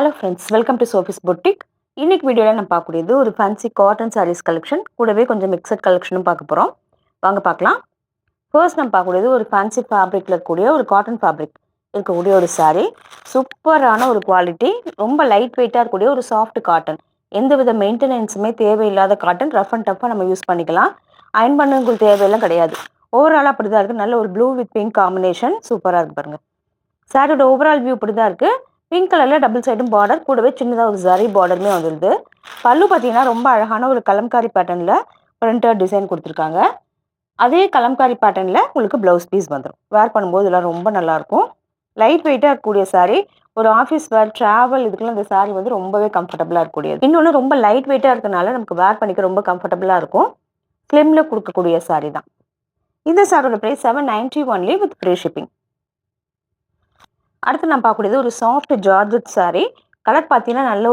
Hello friends, welcome to Sophie's boutique. இன்னைக்கு வீடியோவில் நம்ம பார்க்கக்கூடியது ஒரு ஃபேன்சி காட்டன் சாரீஸ் கலெக்ஷன், கூடவே கொஞ்சம் மிக்சட் கலெக்ஷனும் பார்க்க போகிறோம். வாங்க பார்க்கலாம். ஃபர்ஸ்ட் நம்ம பார்க்கக்கூடியது ஒரு ஃபேன்சி ஃபேப்ரிக்கில் இருக்கக்கூடிய ஒரு காட்டன் ஃபேப்ரிக் இருக்கக்கூடிய ஒரு சாரீ. சூப்பரான ஒரு குவாலிட்டி, ரொம்ப லைட் வெயிட்டாக இருக்கக்கூடிய ஒரு சாஃப்ட் காட்டன். எந்தவித மெயின்டெனன்ஸுமே தேவையில்லாத காட்டன், ரஃப் அண்ட் டஃப்பாக நம்ம யூஸ் பண்ணிக்கலாம். அயன் பண்ணுங்களுக்கு தேவையெல்லாம் கிடையாது. ஓவராலாக அப்படி தான் இருக்குது. நல்ல ஒரு ப்ளூ வித் பிங்க் காம்பினேஷன் சூப்பராக இருக்கு பாருங்கள். சாரியோட ஓவரால் வியூ இப்படி தான் இருக்குது. பிங்க் கலரில் டபுள் சைடும் பார்டர், கூடவே சின்னதாக ஒரு ஜரி பார்டருமே வந்துடுது. பல்லு பார்த்தீங்கன்னா ரொம்ப அழகான ஒரு கலம்காரி பேட்டர்னில் பிரிண்டட் டிசைன் கொடுத்துருக்காங்க. அதே கலம்காரி பேட்டர்னில் உங்களுக்கு ப்ளவுஸ் பீஸ் வந்துடும். வேர் பண்ணும்போது இதெல்லாம் ரொம்ப நல்லாயிருக்கும். லைட் வெயிட்டாக இருக்கக்கூடிய சாரீ, ஒரு ஆஃபீஸ் வேர், ட்ராவல், இதுக்கெல்லாம் இந்த சாரீ வந்து ரொம்பவே கம்ஃபர்டபுளாக இருக்கக்கூடியது. இன்னொன்று ரொம்ப லைட் வெயிட்டாக இருக்கனால நமக்கு வேர் பண்ணிக்க ரொம்ப கம்ஃபர்டபுளாக இருக்கும். ஸ்லிம்மில் கொடுக்கக்கூடிய சாரீ தான். இந்த சாரியோட price 790 only with free shipping. அடுத்து நான் பார்க்கக்கூடியது ஒரு சாஃப்ட் ஜார்ஜெட் சாரீ. கலர் பார்த்தீங்கன்னா நல்ல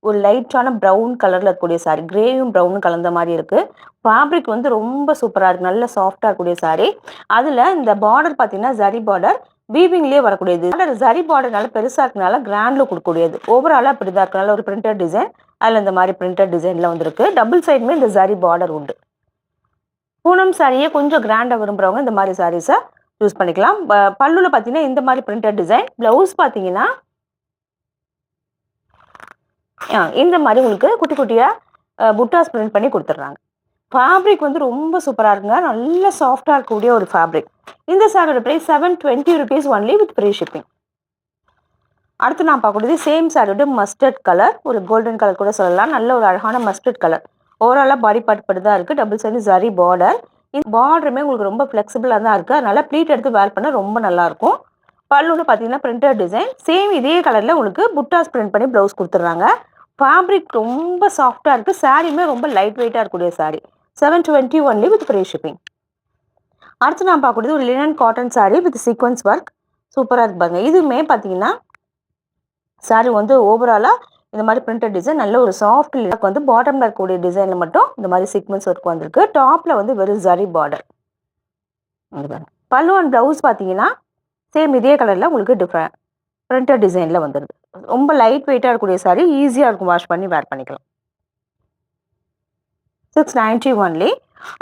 ஒரு லைட்டான ப்ரௌன் கலரில் இருக்கக்கூடிய சாரீ. கிரேயும் ப்ரௌனும் கலந்த மாதிரி இருக்குது. ஃபேப்ரிக் வந்து ரொம்ப சூப்பராக இருக்குது. நல்ல சாஃப்டாக இருக்கக்கூடிய சாரீ. அதில் இந்த பார்டர் பார்த்தீங்கன்னா ஜரி பார்டர், வீவிங்லேயே வரக்கூடியது. ஜரி பார்டர் நல்லா பெருசாக இருக்கனால கிராண்டில் கொடுக்கக்கூடியது. ஓவராலாக அப்படி தான் இருக்கனால ஒரு பிரிண்டட் டிசைன், அதில் இந்த மாதிரி பிரிண்டட் டிசைனில் வந்துருக்கு. டபுள் சைடுமே இந்த ஜரி பார்டர் உண்டு. பூனம் சாரியே கொஞ்சம் கிராண்டாக விரும்புகிறவங்க இந்த மாதிரி சாரீஸை யூஸ் பண்ணிக்கலாம். பல்லுல பார்த்தீங்கன்னா இந்த மாதிரி பிரிண்டட் டிசைன். ப்ளவுஸ் பார்த்தீங்கன்னா இந்த மாதிரி உங்களுக்கு குட்டி குட்டியாக புட்டாஸ் பிரிண்ட் பண்ணி கொடுத்துட்றாங்க. ஃபேப்ரிக் வந்து ரொம்ப சூப்பராக இருக்குங்க. நல்ல சாஃப்டாக இருக்கக்கூடிய ஒரு ஃபேப்ரிக். இந்த சாரியோட price 720 rupees only with free shipping. அடுத்து நான் பார்க்கக்கூடியது சேம் சாரியோட மஸ்டர்ட் கலர், ஒரு கோல்டன் கலர் கூட சொல்லலாம். நல்ல ஒரு அழகான மஸ்டர்ட் கலர். ஓவராலாக பாடி பார்ட் படி தான் இருக்குது. Double side zari border. இந்த பார்டருமே உங்களுக்கு ரொம்ப ஃப்ளெக்சிபிளாக தான் இருக்குது. அதனால் ப்ளீட் எடுத்து வேர் பண்ண ரொம்ப நல்லாயிருக்கும். பல்லுன்னு பார்த்தீங்கன்னா பிரிண்டட் டிசைன். சேம் இதே கலரில் உங்களுக்கு புட்டாஸ் பிரிண்ட் பண்ணி ப்ளவுஸ் கொடுத்துட்றாங்க. ஃபேப்ரிக் ரொம்ப சாஃப்டாக இருக்குது. சாரியுமே ரொம்ப லைட் வெயிட்டாக இருக்கக்கூடிய sari. 720 only with free shipping. அடுத்து நான் பார்க்கக்கூடியது ஒரு linen cotton sari with sequins work. சூப்பராக இருப்பாங்க. இதுவுமே பார்த்தீங்கன்னா சாரீ வந்து ஓவராலாக இந்த மாதிரி பிரிண்டட் டிசைன், நல்ல ஒரு சாஃப்ட் லினக் வந்து பாட்டமில் இருக்கக்கூடிய டிசைனில் மட்டும் இந்த மாதிரி சீக்வன்ஸ் ஒர்க் வந்திருக்கு. டாப்பில் வந்து வெறும் ஜரி பார்டர். பல்லு அண்ட் ப்ளவுஸ் பார்த்தீங்கன்னா சேம் இதே கலரில் உங்களுக்கு டிஃப்ரெண்ட் பிரிண்டட் டிசைனில் வந்துடுது. ரொம்ப லைட் வெயிட்டாக இருக்கக்கூடிய சாரீ, ஈஸியாக இருக்கும், வாஷ் பண்ணி வேர் பண்ணிக்கலாம். 690 ஒன்லி.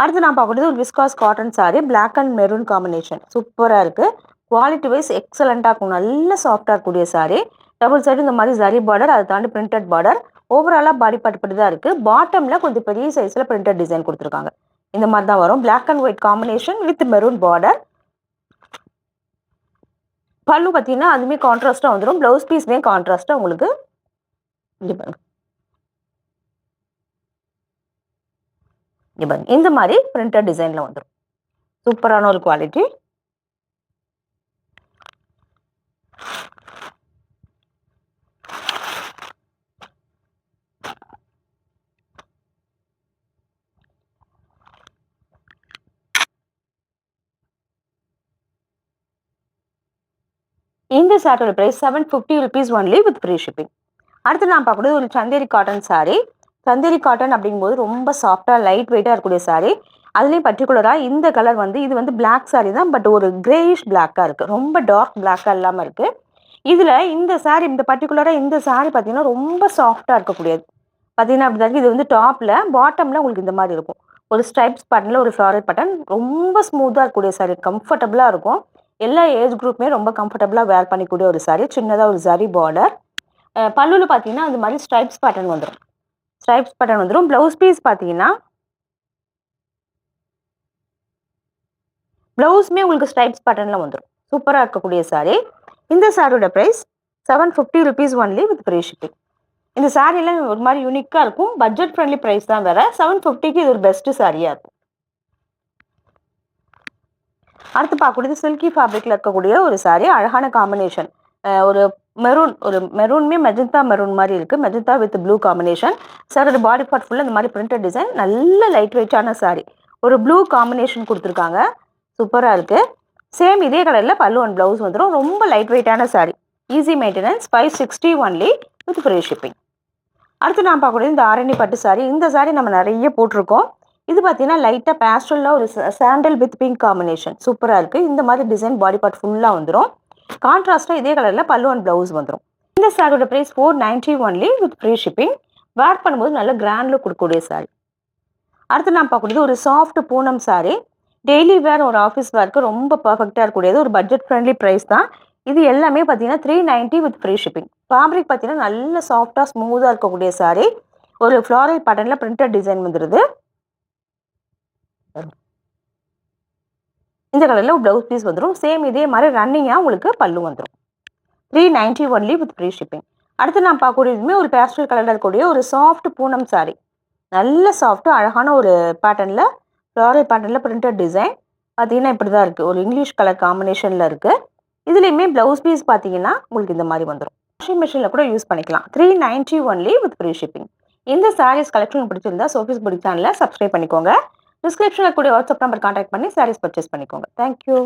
அடுத்து நான் பார்க்கக்கூடியது ஒரு viscose cotton sari, black and maroon combination. சூப்பராக இருக்குது. குவாலிட்டி வைஸ் எக்ஸலண்ட்டாக இருக்கும். நல்ல சாஃப்டாக இருக்கக்கூடிய சாரீ. டபுள் சைடு இந்த மாதிரி ஜரி பார்டர், அதை தாண்டி பிரிண்டட் பார்டர். ஓவராலாக பாடி பார்ட் தான் இருக்குது. பாட்டமில் கொஞ்சம் பெரிய சைஸில் பிரிண்டட் டிசைன் கொடுத்துருக்காங்க. இந்த மாதிரி தான் வரும். Black and white combination with maroon border. பல்லு பார்த்தீங்கன்னா அதுவுமே கான்ட்ராஸ்ட்டாக வந்துடும். ப்ளவுஸ் பீஸ்மே கான்ட்ராஸ்ட்டாக உங்களுக்கு இந்த மாதிரி பிரிண்டட் டிசைனில் வந்துடும். சூப்பரான ஒரு குவாலிட்டி. இந்த சாரியோட price 750 rupees only with free shipping. அடுத்து நான் பார்க்கக்கூடியது ஒரு சந்தேரி காட்டன் சாரீ. சந்தேரி காட்டன் அப்படிங்கும்போது ரொம்ப சாஃப்டாக லைட் வெயிட்டாக இருக்கக்கூடிய சாரீ. அதுலேயும் பர்டிகுலராக இந்த கலர் வந்து இது வந்து பிளாக் சாரீ தான், பட் ஒரு கிரேயிஷ் பிளாக்காக இருக்குது. ரொம்ப டார்க் பிளாக்காக இல்லாமல் இருக்குது. இதில் இந்த சாரீ, இந்த பர்டிகுலராக இந்த சாரீ பார்த்தீங்கன்னா ரொம்ப சாஃப்டாக இருக்கக்கூடியது. பார்த்தீங்கன்னா அப்படி தான். இது வந்து டாப்பில், பாட்டமில் உங்களுக்கு இந்த மாதிரி இருக்கும். ஒரு ஸ்ட்ரைப்ஸ் பேட்டர்னில் ஒரு ஃப்ளாரல் பேட்டர்ன். ரொம்ப ஸ்மூத்தாக இருக்கக்கூடிய சாரீ, கம்ஃபர்டபுளாக இருக்கும். எல்லா ஏஜ் குரூப்புமே ரொம்ப கம்ஃபர்டபுளாக வேர் பண்ணிக்கூடிய ஒரு சாரீ. சின்னதாக ஒரு ஜரி பார்டர். பல்லுவில் பார்த்தீங்கன்னா அந்த மாதிரி ஸ்ட்ரைப்ஸ் பேட்டர்ன் வந்துடும். ஸ்ட்ரைப்ஸ் பேட்டர்ன் வந்துடும். ப்ளவுஸ் பீஸ் பார்த்தீங்கன்னா ப்ளவுஸுமே உங்களுக்கு ஸ்ட்ரைப்ஸ் பேட்டர்னில் வந்துடும். சூப்பராக இருக்கக்கூடிய சாரீ. இந்த சாரியோட price 750 rupees only with free shipping. இந்த சாரீலாம் ஒரு மாதிரி யூனிக்காக இருக்கும். பட்ஜெட் ஃப்ரெண்ட்லி ப்ரைஸ் தான் வேறு. 750க்கு இது ஒரு பெஸ்ட்டு சாரியாக இருக்கும். அடுத்து பார்க்கக்கூடியது சில்கி ஃபேப்ரிக்கில் இருக்கக்கூடிய ஒரு சாரீ. அழகான காம்பினேஷன். ஒரு மெரூன்மே மெஜந்தா மெரூன் மாதிரி இருக்குது. Magenta with blue combination. சாரோட பாடி பார்ட் ஃபுல்லாக இந்த மாதிரி பிரிண்டட் டிசைன். நல்ல லைட் வெயிட்டான சாரீ. ஒரு ப்ளூ காம்பினேஷன் கொடுத்துருக்காங்க. சூப்பராக இருக்குது. சேம் இதே கலரில் பல்லு அண்ட் ப்ளவுஸ் வந்துடும். ரொம்ப லைட் வெயிட்டான sari. Easy maintenance. 560 only with free shipping. அடுத்து நான் பார்க்கக்கூடியது இந்த ஆரணி பட்டு சாரீ. இந்த சாரீ நம்ம நிறைய போட்டிருக்கோம். இது பார்த்தீங்கன்னா லைட்டாக பேஸ்டலில் ஒரு சாண்டல் வித் பிங்க் காம்பினேஷன். சூப்பராக இருக்குது. இந்த மாதிரி டிசைன் பாடி பார்ட் ஃபுல்லாக வந்துடும். கான்ட்ராஸ்ட்டாக இதே கலரில் பல்லு அண்ட் ப்ளவுஸ் வந்துடும். இந்த சாரியோட price 490 only with free shipping. Wear பண்ணும்போது நல்ல கிராண்ட் லுக் கொடுக்கக்கூடிய சாரி. அடுத்து நான் பார்க்கக்கூடியது ஒரு சாஃப்ட் பூனம் சாரி. டெய்லி வேர் ஒரு ஆஃபீஸ் வேர்க்கு ரொம்ப பர்ஃபெக்டாக இருக்கக்கூடியது. ஒரு பட்ஜெட் ஃப்ரெண்ட்லி ப்ரைஸ் தான். இது எல்லாமே பார்த்தீங்கன்னா 390 வித் ஃப்ரீ ஷிப்பிங். ஃபேப்ரிக் பார்த்தீங்கன்னா நல்ல சாஃப்டாக ஸ்மூத்தாக இருக்கக்கூடிய சாரி. ஒரு ஃப்ளாரல் பேட்டர்னில் பிரிண்டட் டிசைன் வந்துடுது. இந்த கலரில் ப்ளவுஸ் பீஸ் வந்துடும். சேம் இதே மாதிரி ரன்னிங்காக உங்களுக்கு பல்லு வந்துடும். 390 ஒன்லி வித் ஃப்ரீ ஷிப்பிங். அடுத்து நான் பார்க்கக்கூடியதுமே ஒரு பேஸ்டல் கலரில் இருக்கக்கூடிய ஒரு சாஃப்ட் பூனம் சாரி. நல்ல சாஃப்ட்டு அழகான ஒரு பேட்டர்னில் ஃப்ளாரல் பேட்டர்னில் பிரிண்டட் டிசைன் பார்த்தீங்கன்னா இப்படி தான் இருக்குது. ஒரு இங்கிலீஷ் கலர் காம்பினேஷனில் இருக்குது. இதுலேயுமே ப்ளவுஸ் பீஸ் பார்த்தீங்கன்னா உங்களுக்கு இந்த மாதிரி வந்துடும். வாஷிங் மிஷினில் கூட யூஸ் பண்ணிக்கலாம். 390 ஒன்லி வித் ஃப்ரீ ஷிப்பிங். இந்த சாரீஸ் கலெக்ஷன் பிடிச்சிருந்தா சோஃபிஸ் புட்டிக் சேனலை சப்ஸ்கிரைப் பண்ணிக்கோங்க. டிஸ்கிரிப்ஷனில் கூட வாட்ஸ்அப் நம்பர் கான்டாக்ட் பண்ணி சாரீஸ் பர்ச்சேஸ் பண்ணிக்கோங்க. தேங்க்யூ.